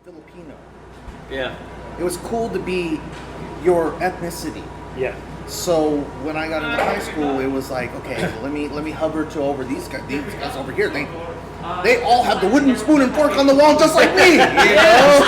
Filipino. Yeah. It was cool to be your ethnicity. Yeah. So when I got into high school, it was like, okay, let me hover to over these guys over here. They all have the wooden spoon and fork on the wall just like me. You know?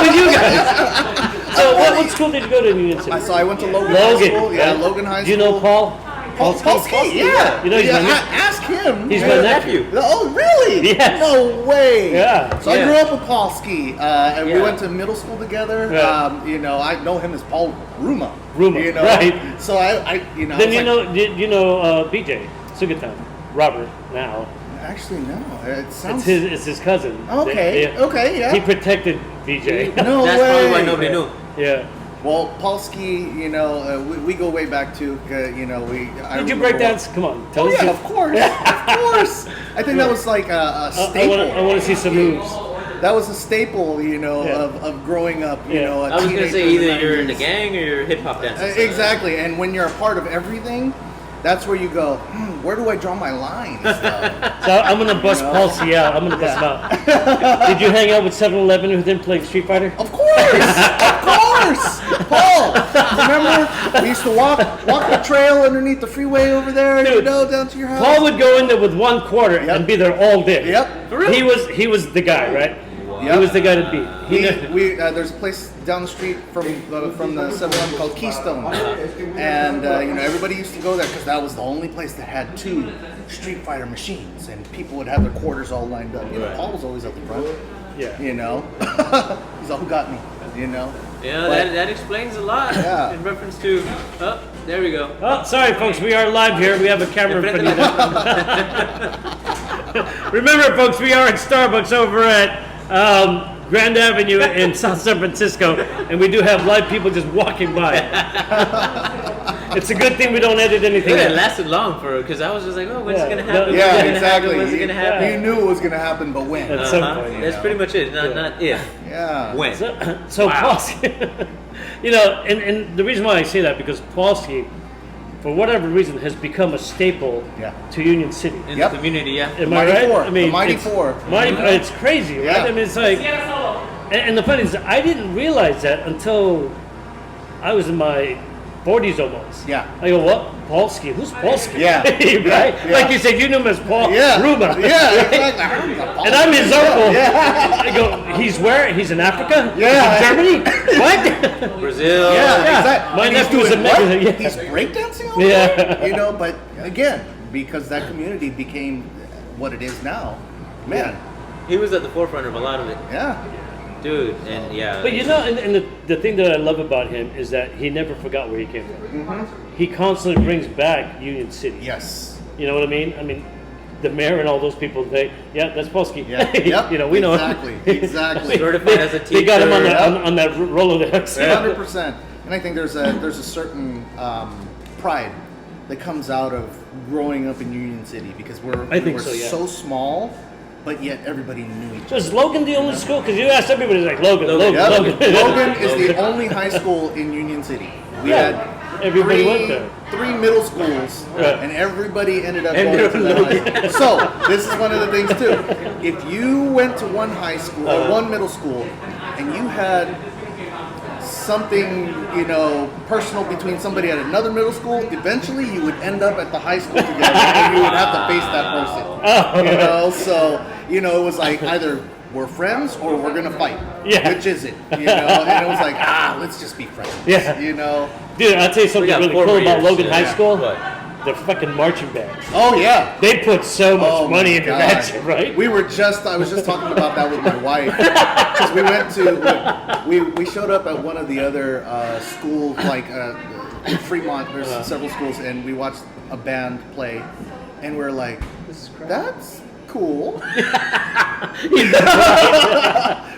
With you guys. So what school did you go to in Union City? So I went to Logan High School. Yeah, right? Logan High School. Do you know Paul? Paul Ski, yeah. You know, ask him. He's my nephew. Oh, really? Yes. No way. Yeah. So I grew up with Paul Ski, and we Yeah. went to middle school together. Right. I know him as Paul Ruma. Ruma, right. So I Then you know BJ Sugatan, Robert now. Actually, no. It sounds. It's his cousin. Okay. Okay. Yeah. He protected BJ. No That's way. probably why nobody knew. Yeah. Well, Polsky, we go way back too. Did you break dance? Come on, tell us. Yeah, of course, of course. I think that was like a staple. I want to see some moves. That was a staple, of growing up. I was gonna say either you're in the gang or you're hip hop dancers. Exactly, and when you're a part of everything, that's where you go. Where do I draw my lines? So I'm gonna bust Palsy out. I'm gonna bust him out. Did you hang out with 7-Eleven who then played Street Fighter? Of course, Paul. Remember, we used to walk the trail underneath the freeway over there, Dude, down to your house. Paul would go in there with one quarter and be there all day. Yep. For real? He was the guy, right? Yep. He was the guy to beat. There's a place down the street from the 7-Eleven called Keystone, and everybody used to go there because that was the only place that had 2 Street Fighter machines, and people would have their quarters all lined up. Paul was always at the front. Yeah. He's all who got me. Yeah, that explains a lot in reference to. Oh, there we go. Oh, sorry, folks. We are live here. We have a camera in front of you. Remember, folks, we are at Starbucks over at Grand Avenue in South San Francisco, and we do have live people just walking by. It's a good thing we don't edit anything. It lasted long because I was just like, oh, when's it gonna happen? Yeah, exactly. When's it gonna happen? You knew it was gonna happen, but when? At some point. That's pretty much it. Not if. Yeah. When. So Wow. Paulsky, and the reason why I say that because Paulsky, for whatever reason, has become a staple to Union City. In the community, yeah. Am I right? I mean, the Mighty Four. It's crazy, right? Yeah. I mean, it's like, and the funny is, I didn't realize that until I was in my 40s almost. Yeah. I go, what? Paulsky? Who's Paulsky? Yeah. Right? Yeah. Like you said, you knew him as Paul Ruma. Yeah, exactly. And I'm his uncle. Yeah. I go, he's where? He's in Africa? Yeah. He's in Germany? What? Brazil. Yeah, exactly. My And he's nephew's doing a what? yeah. He's breakdancing over Yeah. there? But again, because that community became what it is now, man. He was at the forefront of a lot of it. Yeah. Dude, and yeah. But and the thing that I love about him is that he never forgot where he came from. Mm-hmm. He constantly brings back Union City. Yes. You know what I mean? I mean, the mayor and all those people, that's Polsky. Yeah. Yep. We know exactly. him. Exactly. Certified as a teacher. They got him on that Rolodex. 100%. And I think there's a certain pride that comes out of growing up in Union City because we're so small, but yet everybody knew each other. Was Logan the only school? Because you asked everybody, like, Logan. Yep. Logan. Logan is the only high school in Union City. We had everybody went there. 3 middle schools, Right. and everybody ended up going to that high school. So this is one of the things too. If you went to one high school or one middle school, and you had something, personal between somebody at another middle school, eventually you would end up at the high school together, and you would have to face that person. So it was like either we're friends or we're gonna fight. Yeah. Which is it? And it was like, let's just be friends. Yeah. Dude, I'll tell you something really cool about Logan High School. What? The fucking marching bands. Oh yeah. They put so much money into God. that shit, right? I was just talking about that with my wife. Because we showed up at one of the other schools, like in Fremont, there's several schools, and we watched a band play, and we're like, that's cool.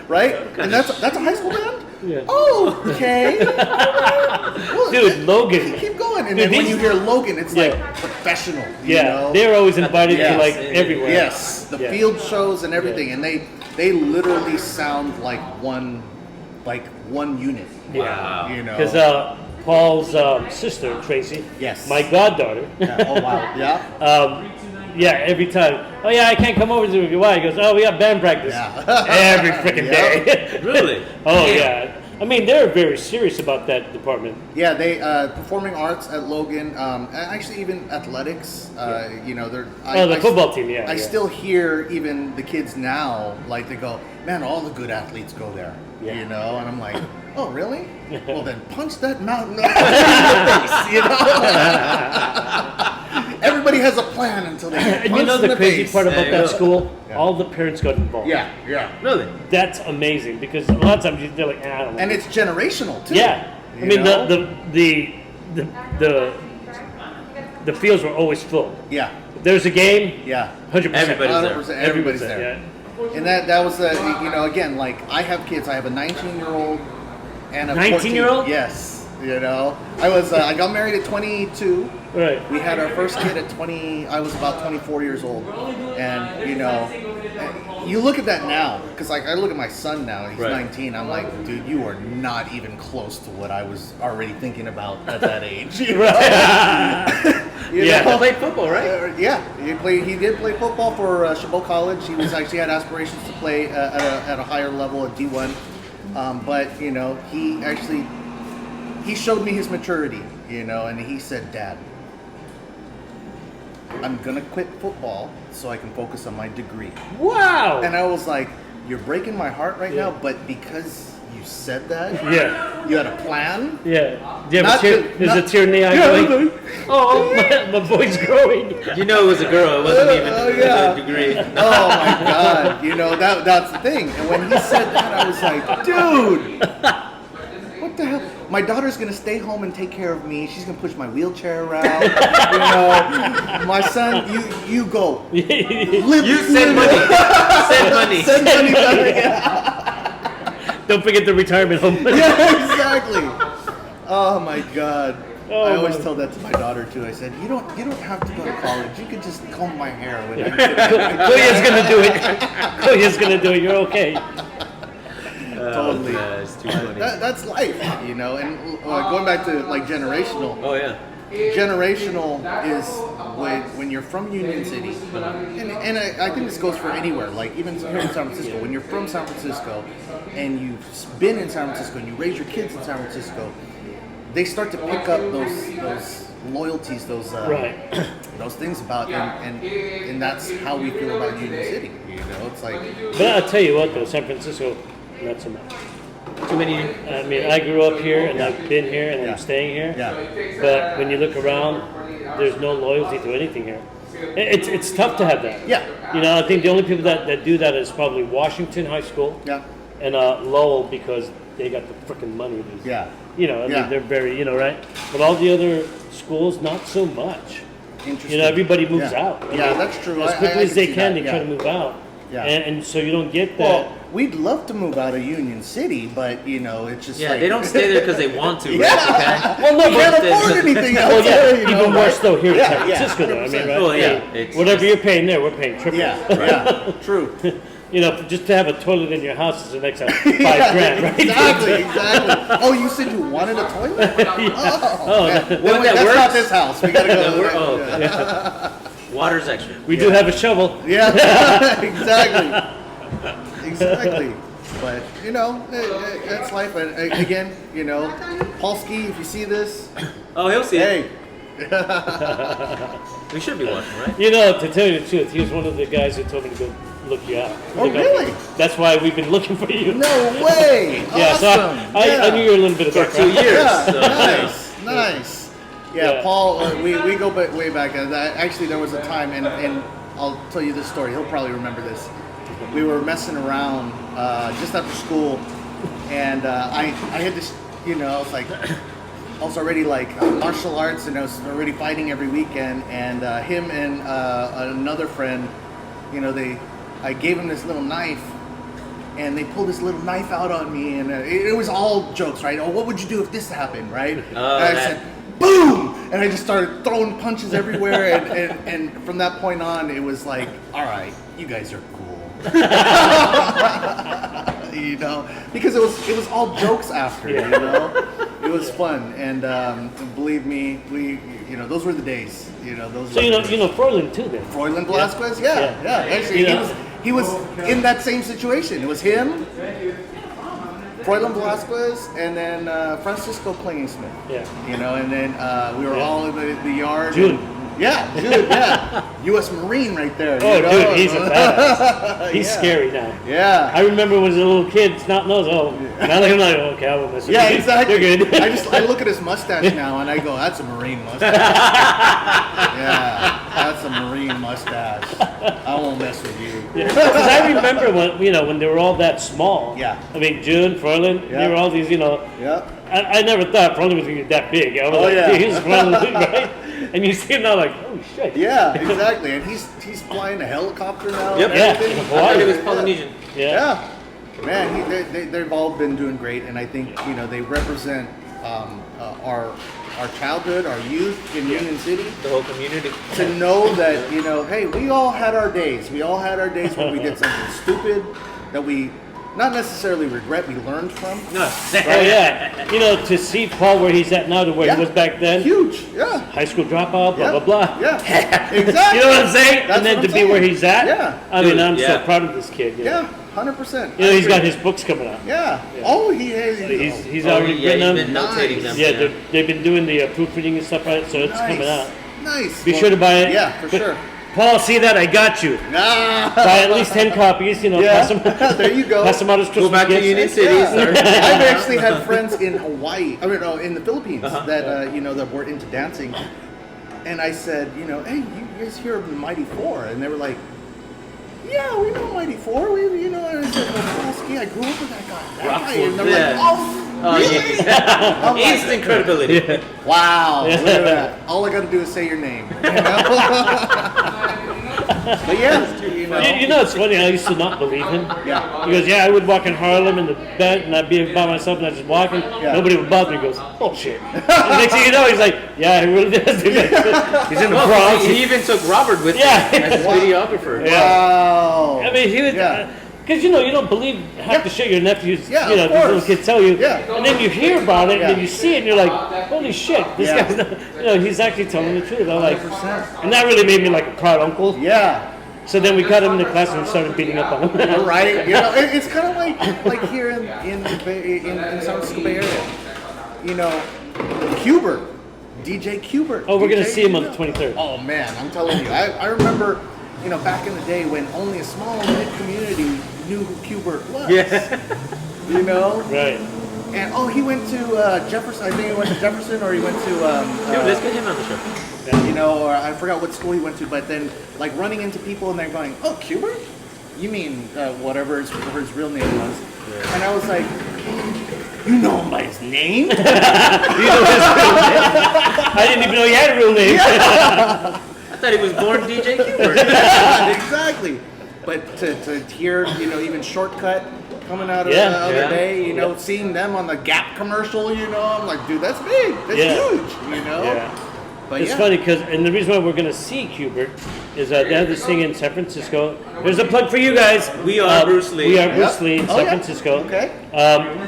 Right? And that's a high school band? Yeah. Oh, okay. Well, Dude, Logan. Keep going. And then when you hear Logan, it's like professional. They're always invited to like everywhere. Yes, the field shows and everything, and they literally sound like one unit. Yeah. Wow. Because Paul's sister, Tracy, Yes. my goddaughter, Oh wow. Yeah. every time. Oh yeah, I can't come over to you. Why? He goes, oh, we got band practice every freaking day. Really? Oh yeah. I mean, they're very serious about that department. Yeah, they performing arts at Logan. Actually, even athletics. You know, they're. The football team. Yeah. I still hear even the kids now, like they go, man, all the good athletes go there. Yeah. You know, and I'm like, oh really? Well then, punch that mountain up in the face. You know. Everybody has a plan until they get And punched you know in the the crazy face. part about that go. school? Yeah. All the parents got involved. Yeah. Really? That's amazing because a lot of times they're like, I don't know. And it's generational too. Yeah. I You mean, know? the fields were always full. Yeah. There's a game. Yeah. 100%. Everybody's there. Everybody's there. Yeah. And that was you know, again, like I have kids. I have a 19-year-old and a 19-year-old? Yes. You know, I got married at 22. Right. We had our first kid at 20. I was about 24 years old, and you know, you look at that now because like I look at my son now. He's 19. I'm like, dude, you are not even close to what I was already thinking about at that age. You know? He played football, right? Yeah, he did play football for Chabot College. He was actually had aspirations to play at a higher level at D1, but you know, he showed me his maturity, you know, and he said, Dad, I'm gonna quit football so I can focus on my degree. Wow. And I was like, you're breaking my heart right now, but because you said that, you had a plan. Yeah. Do you have there's a tear in the eye going, oh, my boy's growing. You know it was a girl. It wasn't even a degree. Oh my God. You know, that's the thing. And when he said that, I was like, dude, what the hell? My daughter's gonna stay home and take care of me. She's gonna push my wheelchair around. You know, my son, you go. You send money. Send money. Send money back. Don't forget the retirement home. Yeah, exactly. Oh my God. I always tell that to my daughter too. I said, you don't have to go to college. You could just comb my hair when I Koya's gonna do it. Koya's gonna do it. You're okay. Totally. It's too funny. That's life, you know. And going back to like generational. Oh yeah. Generational is when you're from Union City, and I think this goes for anywhere. Like even here in San Francisco, when you're from San Francisco, and you've been in San Francisco, and you raise your kids in San Francisco, they start to pick up those loyalties, those things about, and that's how we feel about Union City. You know, it's like. But I'll tell you what, though, San Francisco, not so much. Too many. I mean, I grew up here, and I've been here, and I'm staying here. Yeah. But when you look around, there's no loyalty to anything here. It's tough to have that. Yeah. You know, I think the only people that do that is probably Washington High School. Yeah. And Lowell, because they got the freaking money. Yeah. You know, I mean, they're very, you know, right? But all the other schools, not so much. Interesting. You know, everybody moves out. Yeah, that's true. As quickly as they can, they try try to move out. Yeah. And so you don't get that. Well, we'd love to move out of Union City, but you know, it's just like they don't stay there because they want to. Yeah. Right? Well, no, You can't can't afford anything else. Well, yeah, there, you know, even worse though here in Yeah, San yeah, Francisco, though. I mean, right? Well, yeah. Hey, It's whatever just- you're paying there, we're paying triple. Yeah, yeah, true. You know, just to have a toilet in your house is an extra $5,000, right? Exactly. Oh, you said you wanted a toilet? Oh, man. that That's works? not this house. We gotta go. Water's extra. We do have a shovel. Yeah, exactly. But you know, that's life. And again, you know, Polsky, if you see this, Oh, he'll see it. hey, We should be watching, right? You know, to tell you the truth, he was one of the guys who told me to go look you out. Oh, Look out. really? That's why we've been looking for you. no way. Yeah, so Awesome. I knew you were a little bit of For 2 background. years. Yeah, So, nice. Yeah, Yeah. Paul, we go way back. Actually, there was a time, and I'll tell you this story. He'll probably remember this. We were messing around just after school, and I had this, you know, I was like, I was already like martial arts, and I was already fighting every weekend. And him and another friend, you know, I gave him this little knife. And they pulled this little knife out on me, and it was all jokes, right? Oh, what would you do if this happened, right? And I said, boom! And I just started throwing punches everywhere, and from that point on, it was like, all right, you guys are cool. You know? Because it was all jokes after, you know? It was fun, and believe me, those were the days. Those. So were the days. you know Froylan too, then. Froylan Velasquez, yeah. Actually, he was in that same situation. It was him, Froylan Velasquez, and then Francisco Smith. Yeah. And then we were all in the yard. June. Yeah. U.S. Marine right there. Oh, dude, he's a badass. He's scary now. Yeah. I remember when he was a little kid, snot nose. Oh, now I'm like, okay, I won't mess with you. Yeah, exactly. You're good. I look at his mustache now and I go, that's a Marine mustache. Yeah, that's a Marine mustache. I won't mess with you. Because I remember when they were all that small. Yeah. I mean, June, Froylan, they were all these, Yeah. I never thought Froylan was going to get that big. I was yeah. He was Froylan, right? And you see him now like, oh shit. Yeah, exactly. And he's flying a helicopter now. Yep. And everything. Yeah. I thought it was Polynesian. Yeah. Man, they've all been doing great, and I think they represent our childhood, our youth in Union City. The whole community. To know that hey, we all had our days. We all had our days when we did something stupid that we not necessarily regret. We learned from. No. Oh yeah. To see Paul where he's at now to where he was back then. Huge. Yeah. High school dropout, blah blah blah. Yeah. Exactly. You know what I'm saying? That's And then what to I'm be saying. where he's at. Yeah. I mean, Dude, I'm so yeah. proud of this kid. Yeah. 100%. He's got his books coming out. Yeah. Oh, he has. He's already written them. He's been notating them. Yeah, they've been doing the proofreading and stuff, right? So it's coming out. Nice. Be sure to buy it. Yeah, for But, sure. Paul, see that? I got you. Ah. Buy at least 10 copies. Pass them. There you go. Pass them out as Christmas Go back to gifts. Union City. Yeah. I've actually had friends in Hawaii, in the Philippines that that were into dancing, and I said, hey, you guys hear of the Mighty Four? And they were like, yeah, we know Mighty Four. And I said, well, I grew up with that guy. And they're like, oh, really? I'm like, Instant credibility. Yeah. wow, look at that. All I got to do is say your name. But yeah, It's funny. I used to not believe him. Yeah. He goes, I would walk in Harlem in the bed, and I'd be by myself, and I'd just walking. Yeah. Nobody would bother me. He goes, bullshit. And next thing you know, he's like, yeah, he really does. He's in the Bronx. He even took Robert with him as his videographer. Wow. I mean, he was. Yeah. Because you don't believe half the shit your nephews, Yeah, these of little course. kids tell you, Yeah. and then you hear about it, Yeah. and then you see it, and you're like, holy shit, this Yeah. guy's not, he's actually telling the truth. I'm like, 100%. and that really made me like a proud uncle. Yeah. So then we got him in the class and we started beating up on him. Right, it's kind of like here in San Francisco Bay Area, Kubert, DJ Kubert. Oh, we're gonna DJ see him on the Kubert. 23rd. Oh man, I'm telling you, I remember, back in the day when only a small knit community knew who Kubert was. Yeah. Right. And he went to Jefferson. I think he went to Jefferson, or he went to. Dude, let's get him on the show. Or I forgot what school he went to, but then like running into people and they're going, "Oh, Kubert? You mean whatever his real name was?" Yeah. And I was like, "You know him by his name?" You know his real name? I didn't even know he had a real name. Yeah. I thought he was born DJ Kubert. Yeah, exactly. But to hear, even Shortcut coming out of the other day, seeing them on the Gap commercial, I'm like, dude, that's big. That's huge, Yeah. But It's funny because, and the reason why we're going to see Kubert is they have this thing in San Francisco. There's a plug for you guys. We are Bruce Lee. We are Bruce Lee in San Francisco. Okay.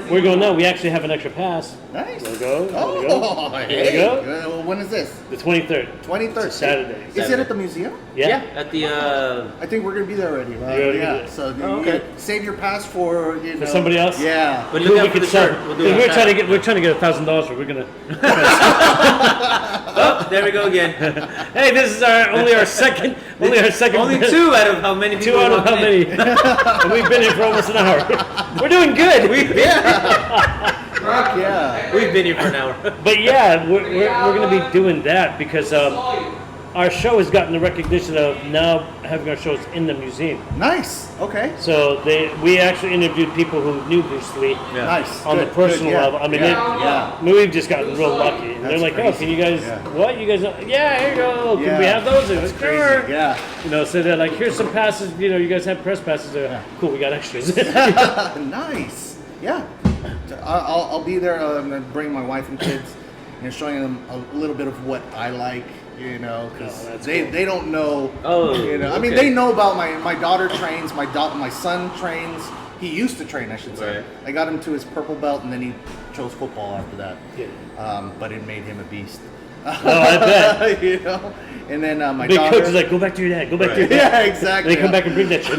We're going now. We actually have an extra pass. Nice. There we go. Oh, There hey. you go. Well, when is this? The 23rd. 23rd. Saturday. Is it at the museum? Yeah. At the I think we're gonna be there already. Right? You're already Yeah. there. So okay. you save your pass for For somebody else? Yeah. But Who look we out for could the sell. shirt. We'll do it. We're trying to get $1,000 for. We're gonna. Oh, there we go again. Hey, this is only our second. Only two out of how many people? Two out of how walking many? in. And we've been here for almost an hour. We're doing good. Fuck yeah. We've been here for an hour. But yeah, we're going to be doing that because our show has gotten the recognition of now having our shows in the museum. Nice. Okay. So we actually interviewed people who knew Bruce Lee Nice. on Good, the personal good, yeah. level. I mean, Yeah. we've just gotten real lucky. And they're That's like, crazy. oh, can you guys, Yeah. you guys, here you go. Can Yeah. we have those? And That's we're crazy. like, sure. Yeah. So they're like, here's some passes. You guys have press passes. Cool, we got extras. Nice. Yeah. I'll be there. I'm gonna bring my wife and kids, showing them a little bit of what I like. Because that's they don't know. Oh, I mean, okay. they know about my daughter trains. My son trains. He used to train, I should say. Right. I got him to his purple belt, and then he chose football after that. Yeah. But it made him a beast. Oh, I bet. You know? And then my big daughter. coach is like, go back to your dad. Go back to your dad. Yeah, exactly. They come back and bring that shit.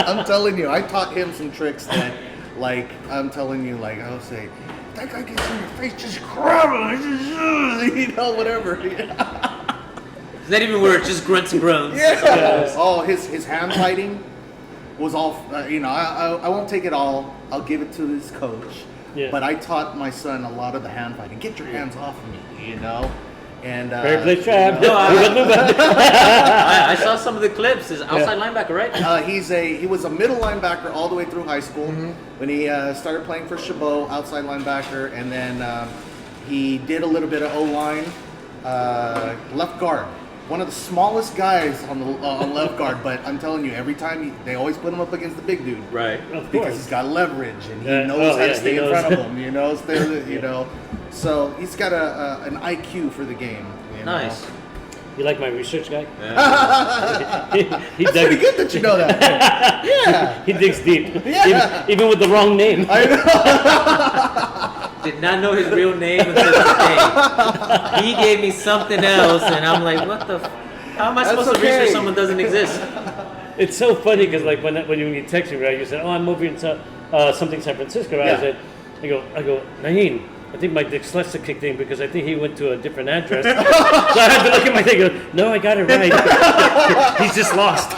I'm telling you, I taught him some tricks that, like, I'm telling you, like, I'll say, that guy gets in your face, just grab him, you know, whatever. It's not even words, just grunts and groans. Yeah. Oh, his hand fighting was all, you know, I won't take it all. I'll give it to his coach. Yeah. But I taught my son a lot of the hand fighting. Get your hands off of me, you know? And Fair play trap. No, I saw some of the clips. He's outside linebacker, right? He was a middle linebacker all the way through high school. When he started playing for Chabot, outside linebacker, and then he did a little bit of O-line, left guard. One of the smallest guys on the left guard, but I'm telling you, every time they always put him up against the big dude, Right. Of because course. he's got leverage and he knows how to stay in front of him. You know, you know. So he's got an IQ for the game. You know? Nice. You like my research guy? Yeah. He That's pretty good that you know that. Yeah. He digs deep. Yeah. Even with the wrong name. I know. Did not know his real name until this day. He gave me something else, and I'm like, what the? How am I supposed to research someone doesn't exist? It's so funny because like when you text me, right, you said, oh, I'm over in something San Francisco, right? Yeah. I go, Nahin, I think my dyslexia kicked in because I think he went to a different address. So I had to look at my thing and go, no, I got it right. He's just lost.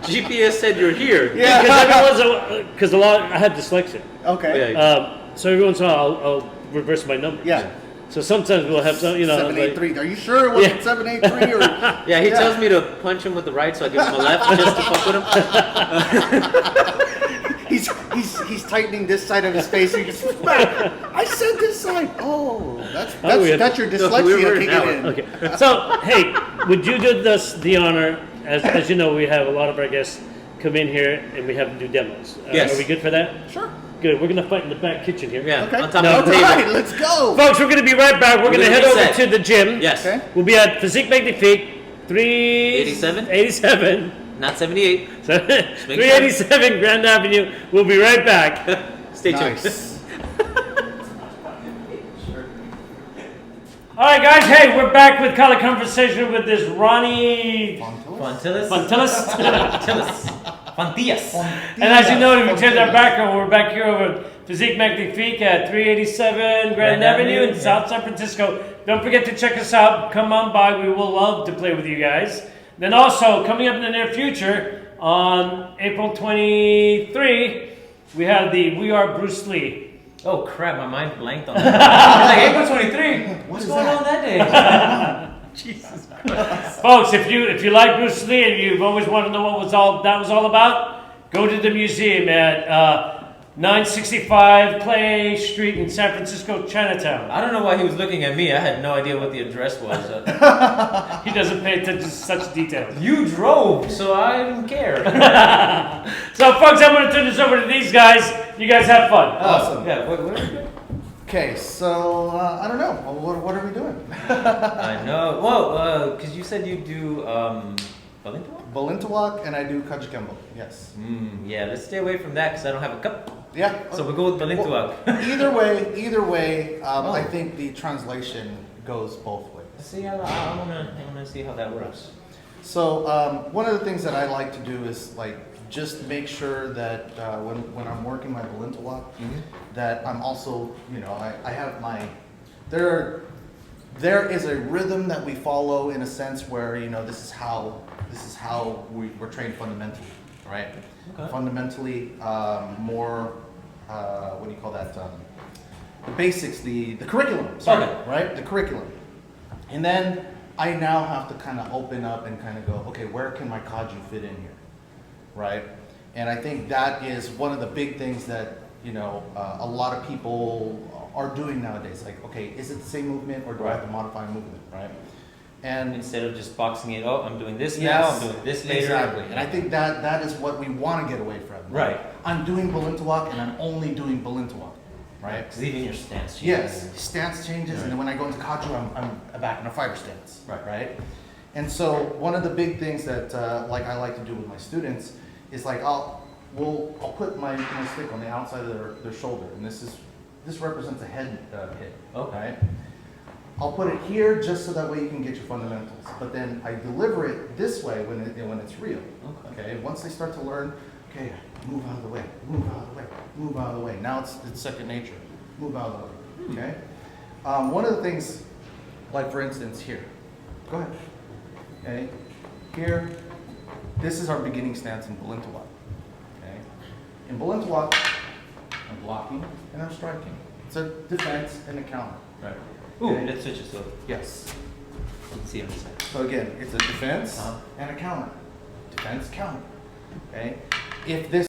GPS said you're here. Yeah. Because a lot, I had dyslexia. Okay. Yeah. So every once in a while, I'll reverse my numbers. Yeah. So sometimes we'll have some, you know. 783. Are you sure it wasn't 783 or? Yeah, he tells me to punch him with the right, so I give him a left just to fuck with him. He's tightening this side of his face. And he just I said this side. Oh, that's your dyslexia kicking in. Okay. So hey, would you do us the honor, as you know, we have a lot of our guests come in here and we have them do demos. Yes. Are we good for that? Sure. Good. We're gonna fight in the back kitchen here. Yeah, Okay. on top No. of the All table. right, let's go. Folks, we're gonna be right back. We're gonna gonna head over reset. to the gym. Yes. Okay. We'll be at Physique Magnifique 87? 87. Not 78. So, 387 Grand Avenue. We'll be right back. Stay tuned. Nice. All right, guys. Hey, we're back with Color Conversation with this Ronnie Fontillas. Fontillas. Fontillas. Fontillas. And as you know, if you turn our back on, we're back here over Physique Magnifique at 387 Grand Avenue in South San Francisco. Don't forget to check us out. Come on by. We will love to play with you guys. Then also, coming up in the near future, on April 23, we have the We Are Bruce Lee. Oh crap, my mind blanked on that. It's like April 23. What's going on that day? Jesus Christ. Folks, if you like Bruce Lee and you've always wanted to know what that was all about, go to the museum at 965 Clay Street in San Francisco, Chinatown. I don't know why he was looking at me. I had no idea what the address was. He doesn't pay attention to such details. You drove, so I didn't care. So, folks, I'm going to turn this over to these guys. You guys have fun. Awesome. Yeah, what are we doing? Okay, so I don't know. What are we doing? I know. Well, because you said you do Balintawak? Balintawak and I do Kajikembo. Yes. Yeah, let's stay away from that because I don't have a cup. Yeah. So we'll go with Balintawak. Well, either way, I think the translation goes both ways. See, I wanna see how that works. So one of the things that I like to do is like just make sure that when I'm working my Balintawak, that I'm also, you know, I have my there is a rhythm that we follow in a sense where, you know, this is how we're trained fundamentally, right? Okay. Fundamentally, more what do you call that? The basics, the curriculum. Sorry, Okay. right? The curriculum, and then I now have to kind of open up and kind of go, okay, where can my Kaju fit in here, right? And I think that is one of the big things that, you know, a lot of people are doing nowadays. Like, okay, is it the same movement or do I have to modify a movement, right? And Instead of just boxing it, oh, I'm doing this now, yes, I'm doing this later. exactly. And I think that is what we want to get away from. Right. I'm doing Balintawak and I'm only doing Balintawak, right? Because even your stance changes. Yes, stance changes, and then when I go into Kaju, I'm back in a fighter stance, right? And so one of the big things that like I like to do with my students is like I'll put my stick on the outside of their shoulder, and this represents a head hit. Okay. Right? I'll put it here just so that way you can get your fundamentals. But then I deliver it this way when it's real. Okay. Once they start to learn, okay, move out of the way, move out of the way, move out of the way. Now it's second nature. Move out of the way. Okay. One of the things, like for instance here. Go ahead. Okay. Here, this is our beginning stance in Balintawak. Okay. In Balintawak, I'm blocking and I'm striking. It's a defense and a counter. Right. Ooh, Okay. let's switch it so Yes. you can see on the side. So again, it's a defense Uh-huh. and a counter. Defense, counter. Okay. If this